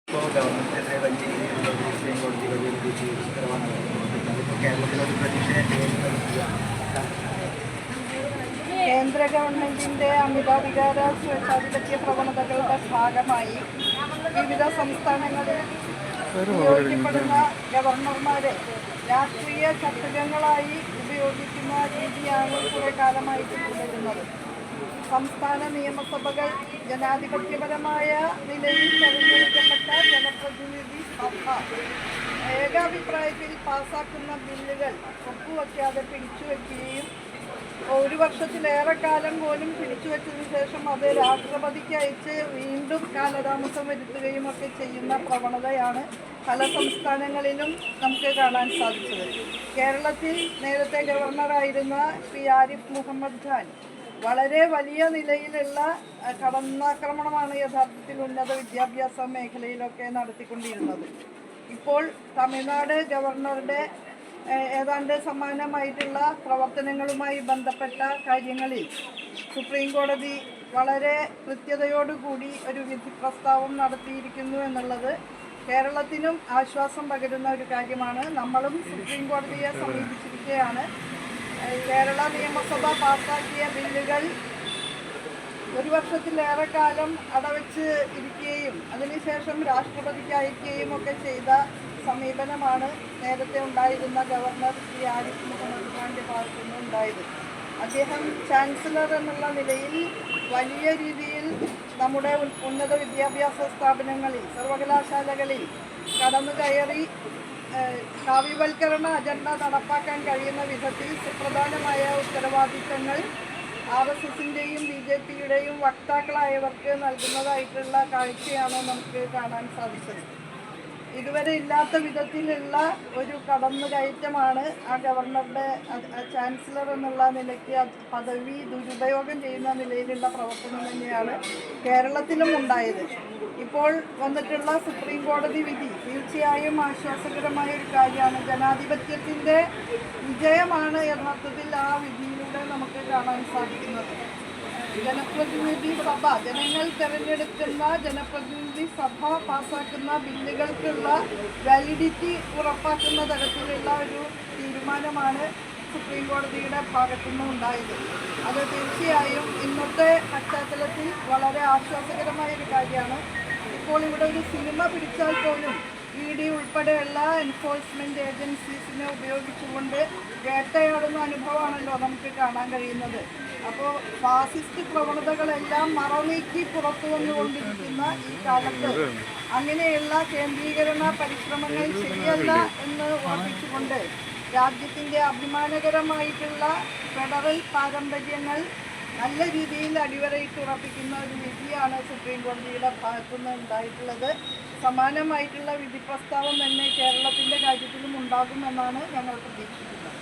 ഇപ്പോൾ ഗവൺമെൻറ്റിനെതിരെ വലിയ രീതിയിലുള്ള സുപ്രീം കോടതി വലിയ രീതിയിൽ ഉത്തരവാണ് അതിപ്പോൾ കേരളത്തിലൊരു പ്രതീക്ഷ കേന്ദ്ര ഗവൺമെന്റിന്റെ അമിതാധികാര സ്വേച്ഛാധിപത്യ പ്രവണതകളുടെ ഭാഗമായി വിവിധ സംസ്ഥാനങ്ങളിൽ നിയോഗിക്കപ്പെടുന്ന ഗവർണർമാരെ രാഷ്ട്രീയ ചട്ടുകങ്ങളായി ഉപയോഗിക്കുന്ന രീതിയാണ് കുറെ കാലമായിട്ട് തുടരുന്നത്. സംസ്ഥാന നിയമസഭകൾ ജനാധിപത്യപരമായ നിലയിൽ തെരഞ്ഞെടുക്കപ്പെട്ട ജനപ്രതിനിധി സഭ ഏകാഭിപ്രായത്തിൽ പാസാക്കുന്ന ബില്ലുകൾ ഒപ്പുവയ്ക്കാതെ പിടിച്ചുവെക്കുകയും 1 വർഷത്തിലേറെ കാലം പോലും പിടിച്ചുവെച്ചതിന് ശേഷം അത് രാഷ്ട്രപതിക്ക് അയച്ച് വീണ്ടും കാലതാമസം വരുത്തുകയും ഒക്കെ ചെയ്യുന്ന പ്രവണതയാണ് പല സംസ്ഥാനങ്ങളിലും നമുക്ക് കാണാൻ സാധിച്ചത്. കേരളത്തിൽ നേരത്തെ ഗവർണറായിരുന്ന ശ്രീ ആരിഫ് മുഹമ്മദ് ഖാൻ വളരെ വലിയ നിലയിലുള്ള കടന്നാക്രമണമാണ് യഥാർത്ഥത്തിൽ ഉന്നത വിദ്യാഭ്യാസ മേഖലയിലൊക്കെ നടത്തിക്കൊണ്ടിരുന്നത്. ഇപ്പോൾ തമിഴ്നാട് ഗവർണറുടെ ഏതാണ്ട് സമാനമായിട്ടുള്ള പ്രവർത്തനങ്ങളുമായി ബന്ധപ്പെട്ട കാര്യങ്ങളിൽ സുപ്രീം കോടതി വളരെ കൃത്യതയോടുകൂടി ഒരു വിധി പ്രസ്താവം നടത്തിയിരിക്കുന്നു എന്നുള്ളത് കേരളത്തിനും ആശ്വാസം പകരുന്ന ഒരു കാര്യമാണ്. നമ്മളും സുപ്രീം കോടതിയെ സമീപിച്ചിരിക്കുകയാണ്. കേരള നിയമസഭ പാസാക്കിയ ബില്ലുകൾ 1 വർഷത്തിലേറെ കാലം അടവച്ച് ഇരിക്കുകയും അതിനുശേഷം രാഷ്ട്രപതിക്ക് അയക്കുകയും ഒക്കെ ചെയ്ത സമീപനമാണ് നേരത്തെ ഉണ്ടായിരുന്ന ഗവർണർ ശ്രീ ആരിഫ് മുഹമ്മദ് ഖാൻ്റെ ഭാഗത്തു നിന്ന് ഉണ്ടായത്. അദ്ദേഹം ചാൻസലർ എന്നുള്ള നിലയിൽ വലിയ രീതിയിൽ നമ്മുടെ ഉന്നത വിദ്യാഭ്യാസ സ്ഥാപനങ്ങളിൽ സർവകലാശാലകളിൽ കടന്നു കയറി കാവ്യവൽക്കരണ അജണ്ട നടപ്പാക്കാൻ കഴിയുന്ന വിധത്തിൽ സുപ്രധാനമായ ഉത്തരവാദിത്തങ്ങൾ RSSൻ്റെയും BJPയുടെയും വക്താക്കളായവർക്ക് നൽകുന്നതായിട്ടുള്ള കാഴ്ചയാണ് നമുക്ക് കാണാൻ സാധിച്ചത്. ഇതുവരെ ഇല്ലാത്ത വിധത്തിലുള്ള ഒരു കടന്നുകയറ്റമാണ് ആ ഗവർണറുടെ ചാൻസലർ എന്നുള്ള നിലയ്ക്ക് പദവി ദുരുപയോഗം ചെയ്യുന്ന നിലയിലുള്ള പ്രവർത്തനം തന്നെയാണ് കേരളത്തിലും ഉണ്ടായത്. ഇപ്പോൾ വന്നിട്ടുള്ള സുപ്രീം കോടതി വിധി തീർച്ചയായും ആശ്വാസകരമായ ഒരു കാര്യമാണ്. ജനാധിപത്യത്തിൻ്റെ വിജയമാണ് യഥാർത്ഥത്തിൽ ആ വിധിയിലൂടെ നമുക്ക് കാണാൻ സാധിക്കുന്നത്. ജനപ്രതിനിധി സഭ, ജനങ്ങൾ തിരഞ്ഞെടുക്കുന്ന ജനപ്രതിനിധി സഭ പാസാക്കുന്ന ബില്ലുകൾക്കുള്ള വാലിഡിറ്റി ഉറപ്പാക്കുന്ന തരത്തിലുള്ള ഒരു തീരുമാനമാണ് സുപ്രീം കോടതിയുടെ ഭാഗത്തുനിന്ന് ഉണ്ടായത്. അത് തീർച്ചയായും ഇന്നത്തെ പശ്ചാത്തലത്തിൽ വളരെ ആശ്വാസകരമായ ഒരു കാര്യമാണ്. ഇപ്പോൾ ഇവിടെ ഒരു സിനിമ പിടിച്ചാൽ പോലും ED ഉൾപ്പെടെയുള്ള എൻഫോഴ്സ്മെൻറ്റ് ഏജൻസീസിനെ ഉപയോഗിച്ചുകൊണ്ട് വേട്ടയാടുന്ന അനുഭവമാണല്ലോ നമുക്ക് കാണാൻ കഴിയുന്നത്. അപ്പോൾ ഫാസിസ്റ്റ് പ്രവണതകളെല്ലാം മറനീക്കി പുറത്തു വന്നുകൊണ്ടിരിക്കുന്ന ഈ കാലത്ത് അങ്ങനെയുള്ള കേന്ദ്രീകരണ പരിശ്രമങ്ങൾ ശരിയല്ല എന്ന് ഉറപ്പിച്ചുകൊണ്ട് രാജ്യത്തിൻ്റെ അഭിമാനകരമായിട്ടുള്ള ഫെഡറൽ പാരമ്പര്യങ്ങൾ നല്ല രീതിയിൽ അടിവരയിട്ടുറപ്പിക്കുന്ന ഒരു വിധിയാണ് സുപ്രീം കോടതിയുടെ ഭാഗത്തുനിന്ന് ഉണ്ടായിട്ടുള്ളത്. സമാനമായിട്ടുള്ള വിധി പ്രസ്താവം തന്നെ കേരളത്തിൻ്റെ കാര്യത്തിലും ഉണ്ടാകുമെന്നാണ് ഞങ്ങൾ പ്രതീക്ഷിക്കുന്നത്.